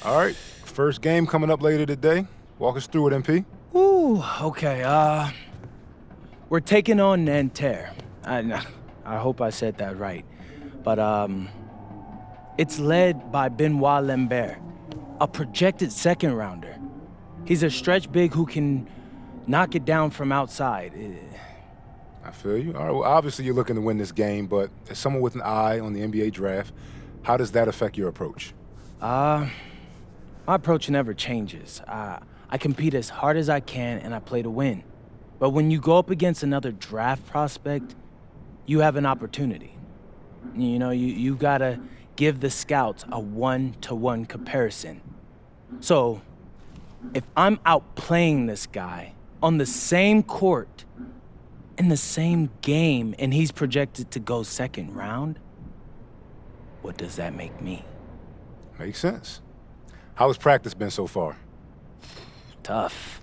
All right, first game coming up later today. Walk us through it, MP. Ooh, okay, we're taking on Nanterre. I hope I said that right. But, it's led by Benoit Lambert, a projected second rounder. He's a stretch big who can knock it down from outside. I feel you. All right, well, obviously you're looking to win this game, but as someone with an eye on the NBA draft, how does that affect your approach? My approach never changes. I compete as hard as I can and I play to win. But when you go up against another draft prospect, you have an opportunity. You know, you gotta give the scouts a one-to-one comparison. So, if I'm outplaying this guy on the same court, in the same game, and he's projected to go second round, what does that make me? Makes sense. How has practice been so far? Tough.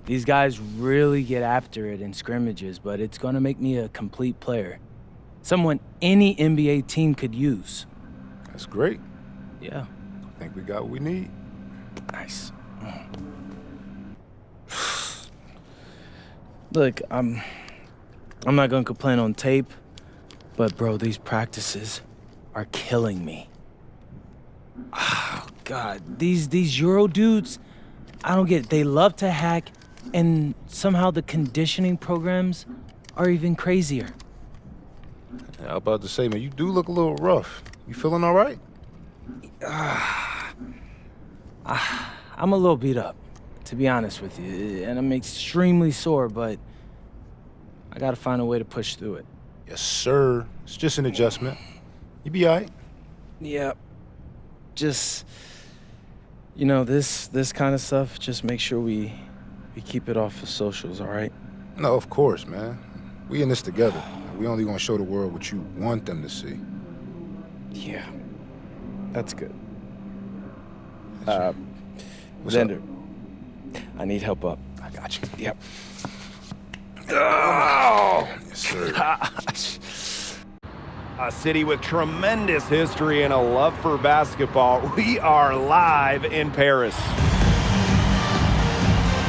These guys really get after it in scrimmages, but it's gonna make me a complete player. Someone any NBA team could use. That's great. Yeah. I think we got what we need. Nice. Look, I'm not gonna complain on tape, but bro, these practices are killing me. Oh, God, these Euro dudes, I don't get it. They love to hack, and somehow the conditioning programs are even crazier. Yeah, I was about to say, man, you do look a little rough. You feeling all right? I'm a little beat up, to be honest with you, and I'm extremely sore, but I gotta find a way to push through it. Yes, sir. It's just an adjustment. You be all right. Yeah, just, you know, this kind of stuff, just make sure we keep it off the socials, all right? No, of course, man. We in this together. We only gonna show the world what you want them to see. Yeah, that's good. What's Xander, up? I need help up. I got you. Yep. Oh, yes, sir. Gosh. A city with tremendous history and a love for basketball. We are live in Paris.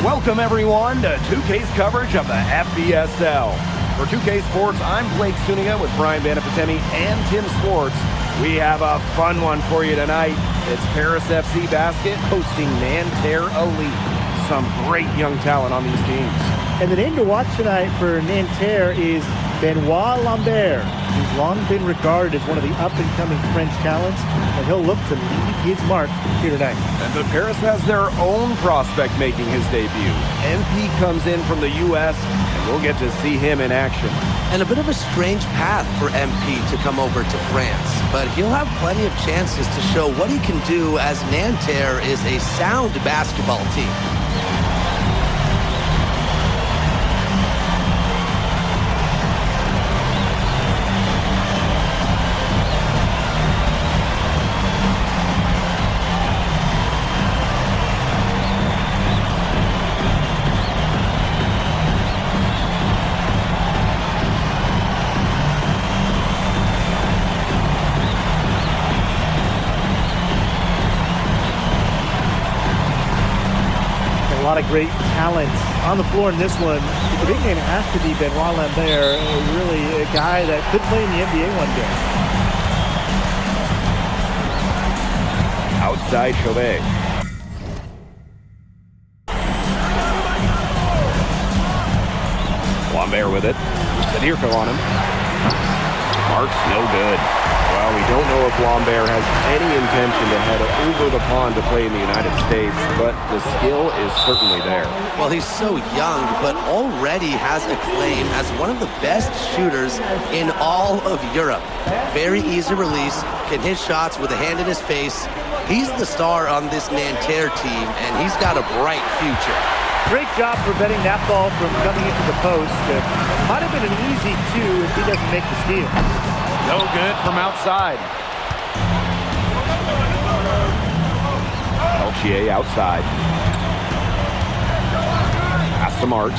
Welcome, everyone, to 2K's coverage of the FBSL. For 2K Sports, I'm Blake Suniga with Brian Banafitemi and Tim Swartz. We have a fun one for you tonight. It's Paris FC Basket hosting Nanterre Elite. Some great young talent on these teams. And the name to watch tonight for Nanterre is Benoit Lambert. He's long been regarded as one of the up-and-coming French talents, and he'll look to leave his mark here tonight. And the Paris has their own prospect making his debut. MP comes in from the U.S., and we'll get to see him in action. And a bit of a strange path for MP to come over to France, but he'll have plenty of chances to show what he can do as Nanterre is a sound basketball team. A lot of great talent on the floor in this one. The big name has to be Benoit Lambert, really a guy that could play in the NBA one day. Outside Chauvet. Lambert with it. Sadirko on him. Marks no good. Well, we don't know if Lambert has any intention to head over the pond to play in the United States, but the skill is certainly there. Well, he's so young, but already has a claim as one of the best shooters in all of Europe. Very easy release, can hit shots with a hand in his face. He's the star on this Nanterre team, and he's got a bright future. Great job preventing that ball from coming into the post. Might have been an easy two if he doesn't make the steal. No good from outside. Peltier outside. Pass to Marks.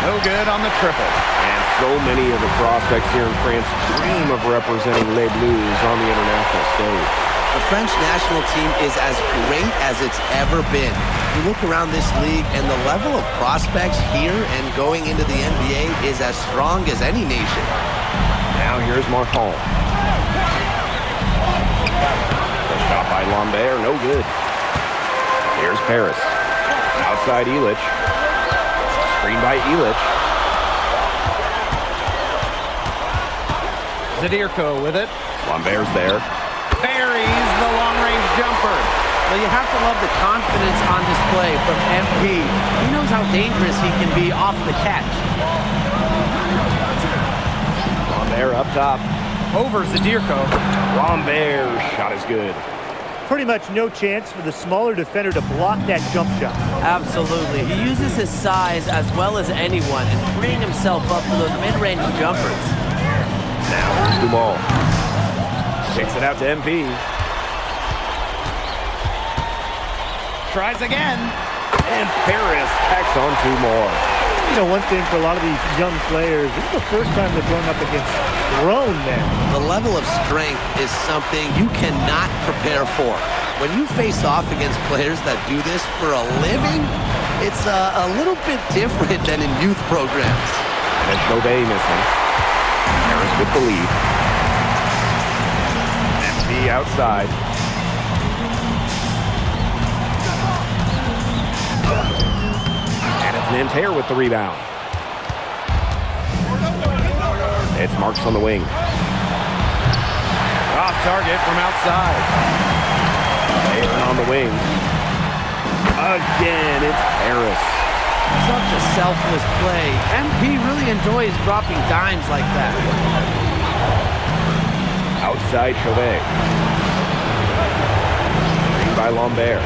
No good on the triple. And so many of the prospects here in France dream of representing Les Bleus on the international stage. The French national team is as great as it's ever been. You look around this league and the level of prospects here and going into the NBA is as strong as any nation. Now here's Marchand. The shot by Lambert, no good. Here's Paris. Outside Illich. Screen by Illich. Zadirko with it. Lambert's there. Buries the long-range jumper. Well, you have to love the confidence on display from MP. He knows how dangerous he can be off the catch. Lambert up top. Over Zadirko. Lambert's shot is good. Pretty much no chance for the smaller defender to block that jump shot. Absolutely. He uses his size as well as anyone and freeing himself up for those mid-range jumpers. Now here's Dumal. Kicks it out to MP. Tries again. And Paris tacks on 2 more. You know, one thing for a lot of these young players, this is the first time they're going up against grown men. The level of strength is something you cannot prepare for. When you face off against players that do this for a living, it's a little bit different than in youth programs. And it's Chauvet missing. Paris with the lead. MP outside. And it's Nanterre with the rebound. It's Marks on the wing. Off target from outside. Taylor on the wing. Again, it's Paris. Such a selfless play. MP really enjoys dropping dimes like that. Outside Chauvet. Screen by Lambert.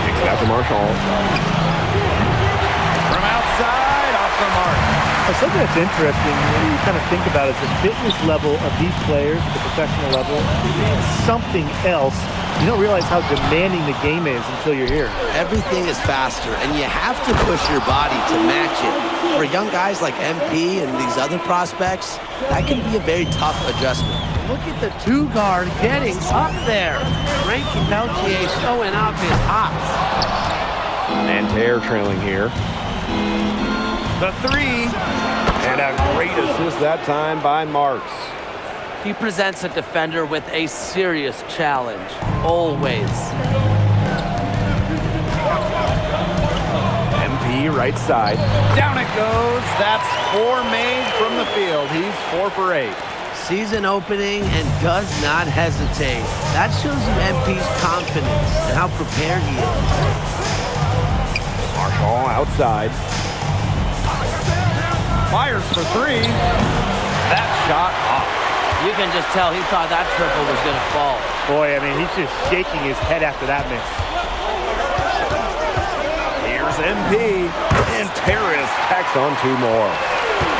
Kicks it out to Marchand. From outside, off the mark. Something that's interesting when you kind of think about it is the fitness level of these players at the professional level. It's something else. You don't realize how demanding the game is until you're here. Everything is faster, and you have to push your body to match it. For young guys like MP and these other prospects, that can be a very tough adjustment. Look at the 2-guard getting up there. Frankie Peltier showing off his hops. Nanterre trailing here. The 3. And a great assist that time by Marks. He presents a defender with a serious challenge, always. MP right side. Down it goes. That's 4 made from the field. He's 4 for 8. Season opening and does not hesitate. That shows you MP's confidence and how prepared he is. Marchand outside. Fires for 3. That shot off. You can just tell he thought that triple was going to fall. Boy, I mean, he's just shaking his head after that miss. Here's MP. And Paris tacks on 2 more.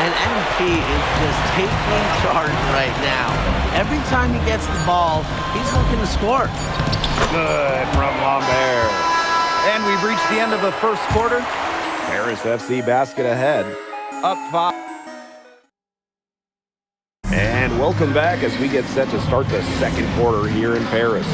And MP is just taking charge right now. Every time he gets the ball, he's looking to score. Good from Lambert. And we've reached the end of the first quarter. Paris FC basket ahead. Up 5. And welcome back as we get set to start the second quarter here in Paris.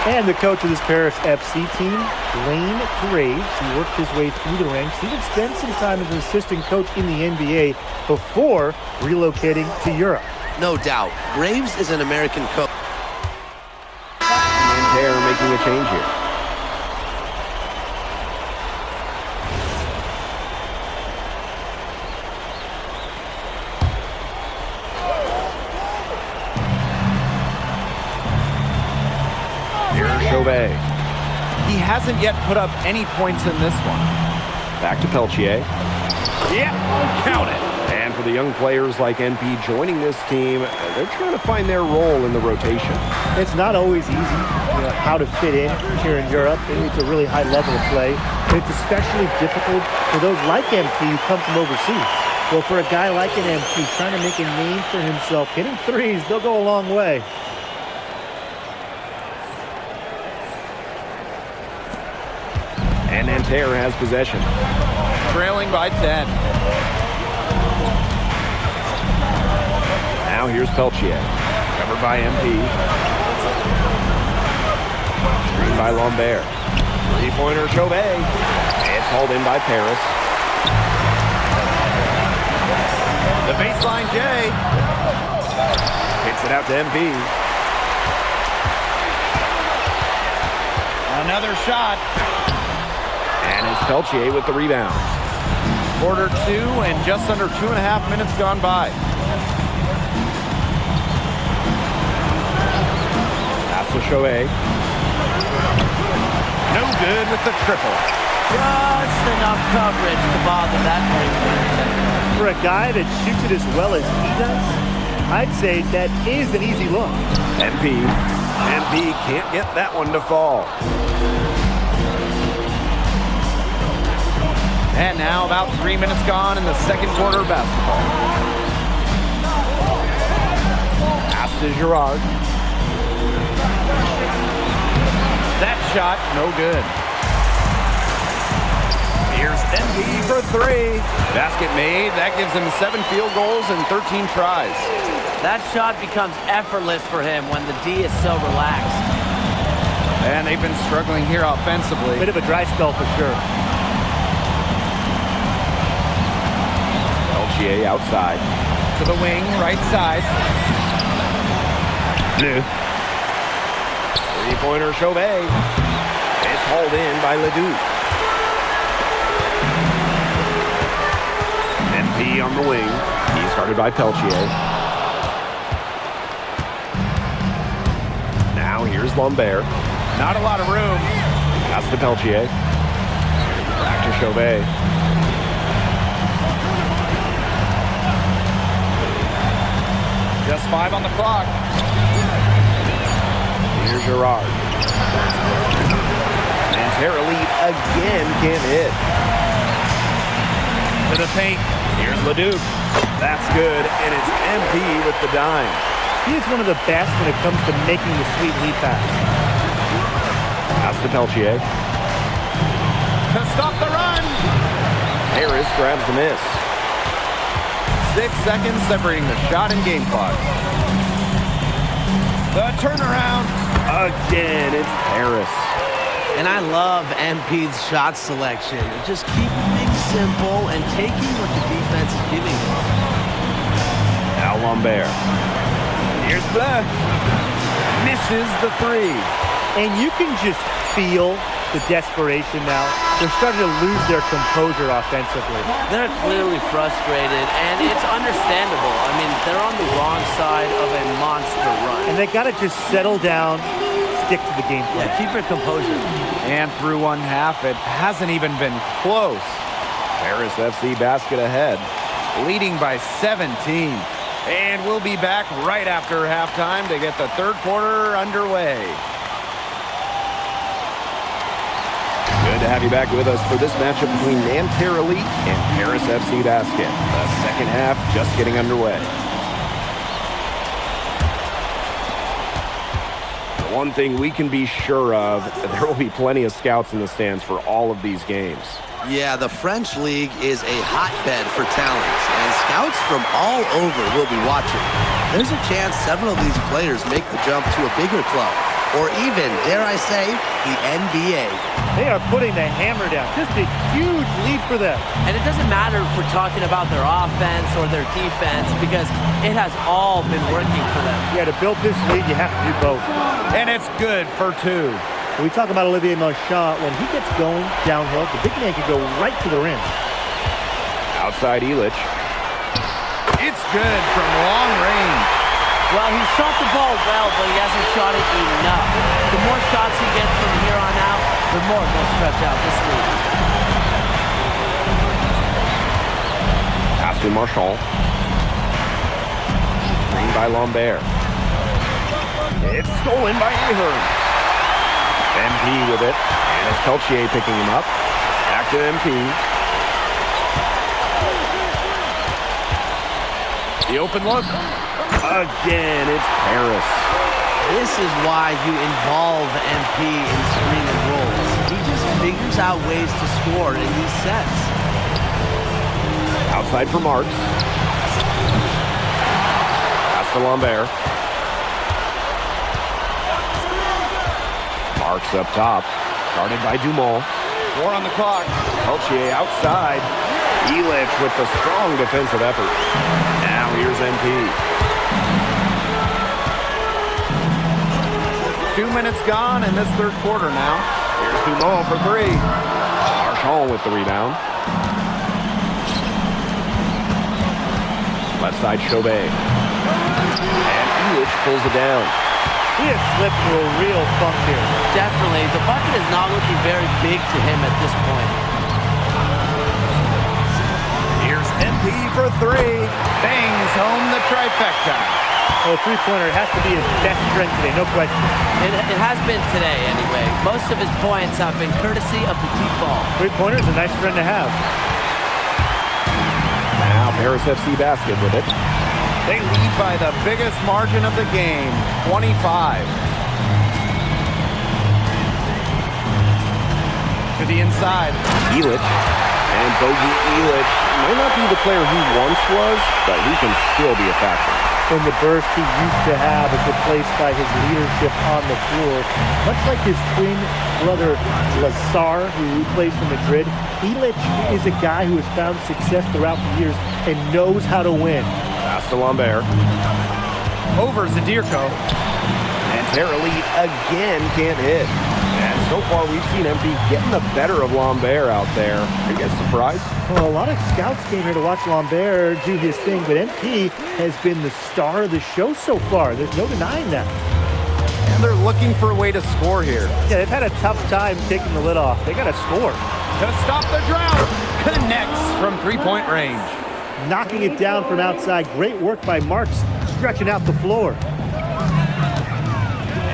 And the coach of this Paris FC team, Blaine Graves, he worked his way through the ranks. He would spend some time as an assistant coach in the NBA before relocating to Europe. No doubt, Graves is an American coach. Nanterre making a change here. Chauvet. He hasn't yet put up any points in this one. Back to Peltier. Yep, count it. And for the young players like MP joining this team, they're trying to find their role in the rotation. It's not always easy, how to fit in here in Europe. It needs a really high level of play. And it's especially difficult for those like MP who come from overseas. Well, for a guy like an MP trying to make a name for himself, hitting threes, they'll go a long way. And Nanterre has possession. Trailing by 10. here's Peltier. Covered by MP. Screen by Lambert. Three-pointer Chauvet. It's hauled in by Paris. The baseline J. Hits it out to MP. Another shot. And it's Peltier with the rebound. Quarter 2 and just under 2.5 minutes gone by. Pass to Chauvet. No good with the triple. Just enough coverage to bother that three-pointer. For a guy that shoots it as well as he does, I'd say that is an easy look. MP can't get that one to fall. And now about 3 minutes gone in the second quarter of basketball. Pass to Girard. That shot, no good. Here's MP for 3. Basket made. That gives him 7 field goals and 13 tries. That shot becomes effortless for him when the D is so relaxed. And they've been struggling here offensively. Bit of a dry spell for sure. Peltier outside. To the wing, right side. Bleu. Three-pointer Chauvet. It's hauled in by Ledoux. MP on the wing. He's guarded by Peltier. Now here's Lambert. Not a lot of room. Pass to Peltier. Back to Chauvet. Just 5 on the clock. Here's Girard. And Tara Lead again can't hit. To the paint. Here's Ledoux. That's good, and it's MP with the dime. He is one of the best when it comes to making the sweet lead pass. Pass to Peltier. To stop the run. Harris grabs the miss. 6 seconds separating the shot and game clock. The turnaround. Again, it's Harris. And I love MP's shot selection. Just keeping things simple and taking what the defense is giving him. Now Lambert. Here's Bleu. Misses the 3. And you can just feel the desperation now. They're starting to lose their composure offensively. They're clearly frustrated, and it's understandable. I mean, they're on the wrong side of a monster run. And they got to just settle down, stick to the game plan. Yeah, keep your composure. And through one half, it hasn't even been close. Paris FC basket ahead, leading by 17. And we'll be back right after halftime to get the third quarter underway. Good to have you back with us for this matchup between Nanterre Elite and Paris FC Basket. The second half just getting underway. The one thing we can be sure of, there will be plenty of scouts in the stands for all of these games. Yeah, the French League is a hotbed for talent, and scouts from all over will be watching. There's a chance several of these players make the jump to a bigger club, or even, dare I say, the NBA. They are putting the hammer down. Just a huge lead for them. And it doesn't matter if we're talking about their offense or their defense, because it has all been working for them. Yeah, to build this lead, you have to do both. And it's good for 2. When we talk about Olivier Marchand, when he gets going downhill, the big man can go right to the rim. Outside Illich. It's good from long range. Well, he shot the ball well, but he hasn't shot it enough. The more shots he gets from here on out, the more he'll stretch out this lead. Pass to Marchand. Screen by Lambert. It's stolen by Ahern. MP with it, and it's Peltier picking him up. Back to MP. The open look. Again, it's Paris. This is why you involve MP in screen and rolls. He just figures out ways to score in these sets. Outside for Marks. Pass Pass to Lambert. Marks up top. Guarded by Dumont. 4 on the clock. Peltier outside. Elich with the strong defensive effort. Now here's MP. 2 minutes gone in this third quarter now. Here's Dumont for 3. Marchand with the rebound. Left side, Chauvet. And Elich pulls it down. He has slipped through a real funk here. Definitely. The bucket is not looking very big to him at this point. Here's MP for 3. Bangs home the trifecta. Oh, three-pointer has to be his best strength today, no question. It has been today, anyway. Most of his points have been courtesy of the deep ball. Three-pointer is a nice friend to have. Now Paris FC Basket with it. They lead by the biggest margin of the game, 25. To the inside. Elich. And Bogey Elich may not be the player he once was, but he can still be a factor. And the burst he used to have is replaced by his leadership on the floor. Much like his twin brother Lazar, who plays for Madrid, Elich is a guy who has found success throughout the years and knows how to win. Pass to Lambert. Over Zadirko. And Terra Elite again can't hit. And so far we've seen MP getting the better of Lambert out there. Are you guys surprised? Well, a lot of scouts came here to watch Lambert do his thing, but MP has been the star of the show so far. There's no denying that. And they're looking for a way to score here. Yeah, they've had a tough time taking the lid off. They got to score. To stop the drought. Connects from three-point range. Knocking it down from outside. Great work by Marks, stretching out the floor.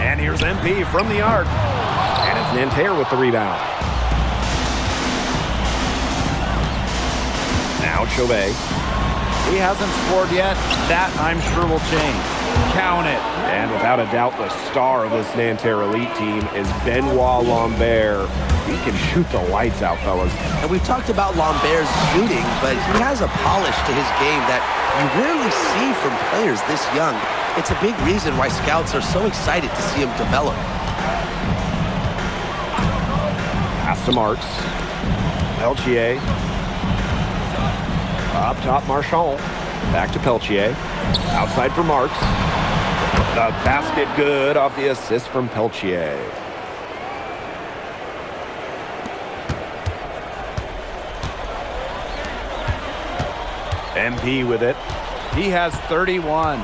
And here's MP from the arc. And it's Nanterre with the rebound. Now Chauvet. He hasn't scored yet. That, I'm sure, will change. Count it. And without a doubt, the star of this Nanterre Elite team is Benoit Lambert. He can shoot the lights out, fellas. And we've talked about Lambert's shooting, but he has a polish to his game that you rarely see from players this young. It's a big reason why scouts are so excited to see him develop. Pass to Marks. Peltier. Up top, Marchand. Back to Peltier. Outside for Marks. The basket good off the assist from Peltier. MP with it. He has 31.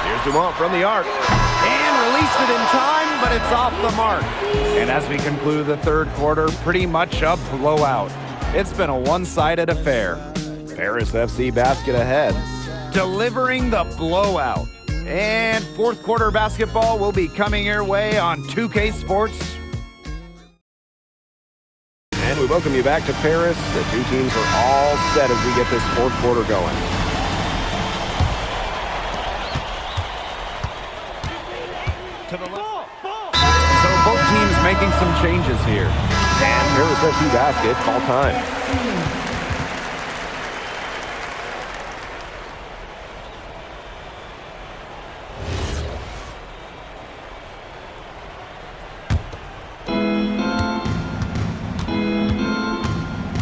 Here's Dumont from the arc. And released it in time, but it's off the mark. And as we conclude the third quarter, pretty much a blowout. It's been a one-sided affair. Paris FC Basket ahead. Delivering the blowout. And fourth quarter basketball will be coming your way on 2K Sports. And we welcome you back to Paris. The two teams are all set as we get this fourth quarter going. To the left. So both teams making some changes here. And Paris FC Basket call time.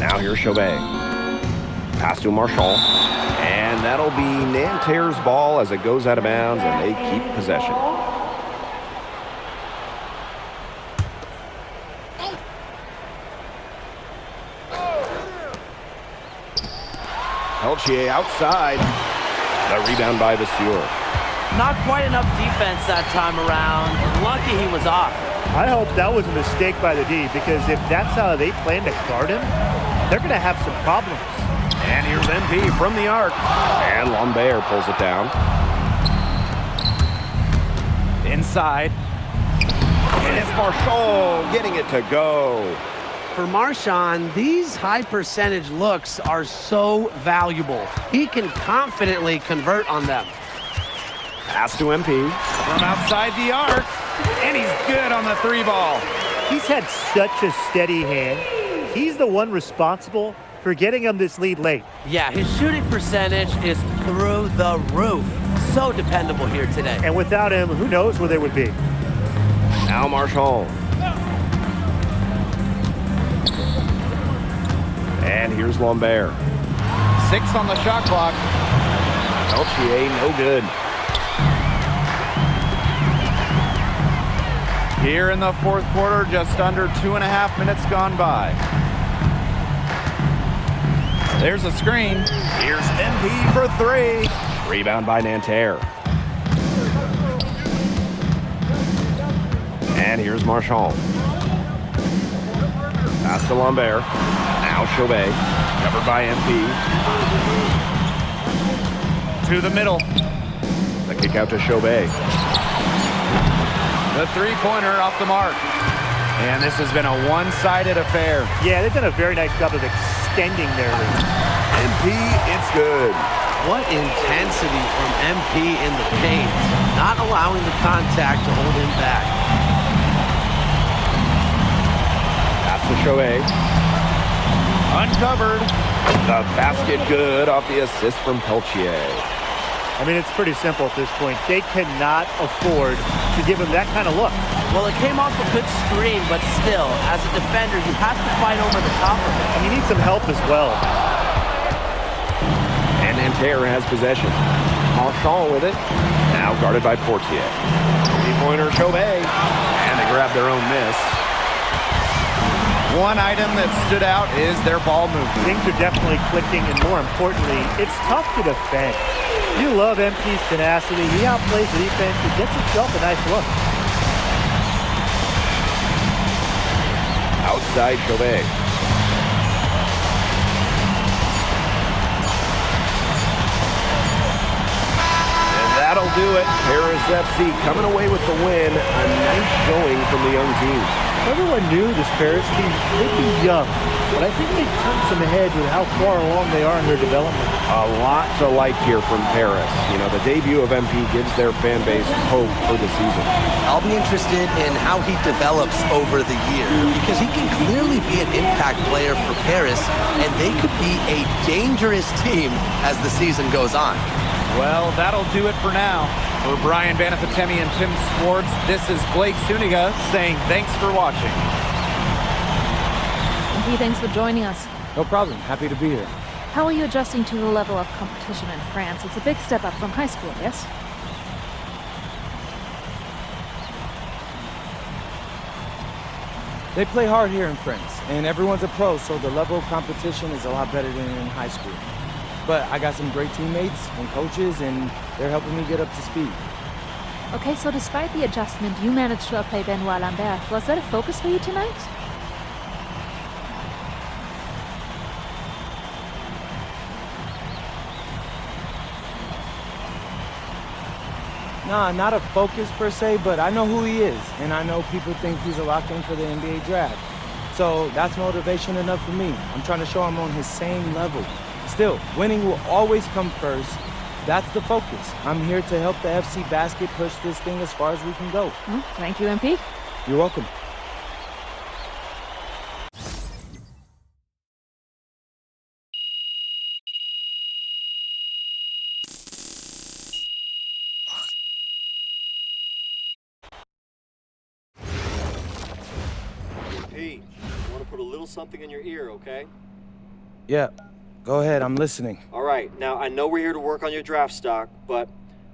Now here's Chauvet. Pass to Marchand. And that'll be Nanterre's ball as it goes out of bounds and they keep possession. Peltier outside. The rebound by Vasseur. Not quite enough defense that time around. Lucky he was off. I hope that was a mistake by the D, because if that's how they plan to guard him, they're going to have some problems. And here's MP from the arc. And Lambert pulls it down. Inside. And it's Marchand getting it to go. For Marchand, these high percentage looks are so valuable. He can confidently convert on them. Pass to MP. From outside the arc. And he's good on the three ball. He's had such a steady hand. He's the one responsible for for getting him this lead late. Yeah, his shooting percentage is through the roof. So dependable here today. And without him, who knows where they would be. Now Marshall. And here's Lambert. 6 on the shot clock. Peltier, no good. Here in the fourth quarter, just under 2.5 minutes gone by. There's a screen. Here's MP for 3. Rebound by Nanterre. And here's Marchand. Pass to Lambert. Now Chauvet. Covered by MP. To the middle. The kick out to Chauvet. The three-pointer off the mark. And this has been a one-sided affair. Yeah, they've done a very nice job of extending their lead. MP, it's good. What intensity from MP in the paint. Not allowing the contact to hold him back. Pass to Chauvet. Uncovered. The basket good off the assist from Peltier. I mean, it's pretty simple at this point. They cannot afford to give him that kind of look. Well, it came off a good screen, but still, as a defender, you have to fight over the top of it. And you need some help as well. And Nanterre has possession. Marchand with it. Now guarded by Portier. Three-pointer Chauvet. And they grab their own miss. One item that stood out is their ball movement. Things are definitely clicking, and more importantly, it's tough to defend. You love MP's tenacity. He outplays the defense and gets himself a nice look. Outside Chauvet. And that'll do it. Paris FC coming away with the win. A nice showing from the young team. Everyone knew this Paris team may be young, but I think they've turned some heads with how far along they are in their development. A lot to like here from Paris. You know, the debut of MP gives their fan base hope for the season. I'll be interested in how he develops over the year, because he can clearly be an impact player for Paris, and they could be a dangerous team as the season goes on. Well, that'll do it for now. For Brian Banafitemi and Tim Swartz, this is Blake Suniga saying thanks for watching. MP, thanks for joining us. No problem. Happy to be here. How are you adjusting to the level of competition in France? It's a big step up from high school, yes? They play hard here in France, and everyone's a pro, so the level of competition is a lot better than in high school. But I got some great teammates and coaches, and they're helping me get up to speed. Okay, so despite the adjustment, you managed to outplay Benoit Lambert. Was that a focus for you tonight? Nah, not a focus per se, but I know who he is, and I know people think he's a lock-in for the NBA draft. So that's motivation enough for me. I'm trying to show him on his same level. Still, winning will always come first. That's the focus. I'm here to help the FC Basket push this thing as far as we can go. Thank you, MP. You're welcome. Pete, I want to put a little something in your ear, okay? Yeah, go ahead. I'm listening. All right, now I know we're here to work on your draft stock, but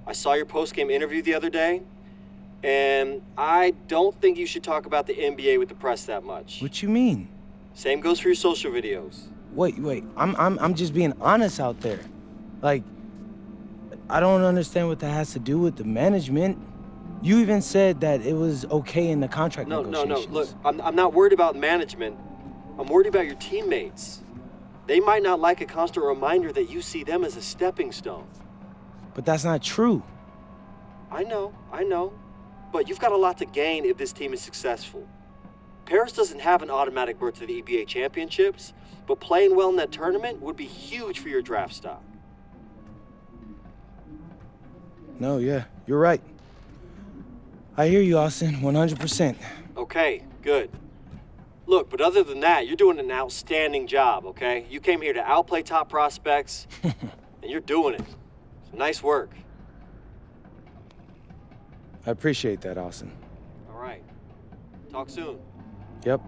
I saw your post-game interview the other day, and I don't think you should talk about the NBA with the press that much. What you mean? Same goes for your social videos. Wait. I'm just being honest out there. Like, I don't understand what that has to do with the management. You even said that it was okay in the contract negotiations. No. Look, I'm not worried about management. I'm worried about your teammates. They might not like a constant reminder that you see them as a stepping stone. But that's not true. I know. But you've got a lot to gain if this team is successful. Paris doesn't have an automatic berth to the EBA championships, but playing well in that tournament would be huge for your draft stock. No, yeah, you're right. I hear you, Austin, 100%. Okay, good. Look, but other than that, you're doing an outstanding job, okay? You came here to outplay top prospects, and you're doing it. So nice work. I appreciate that, Austin. All right. Talk soon. Yep.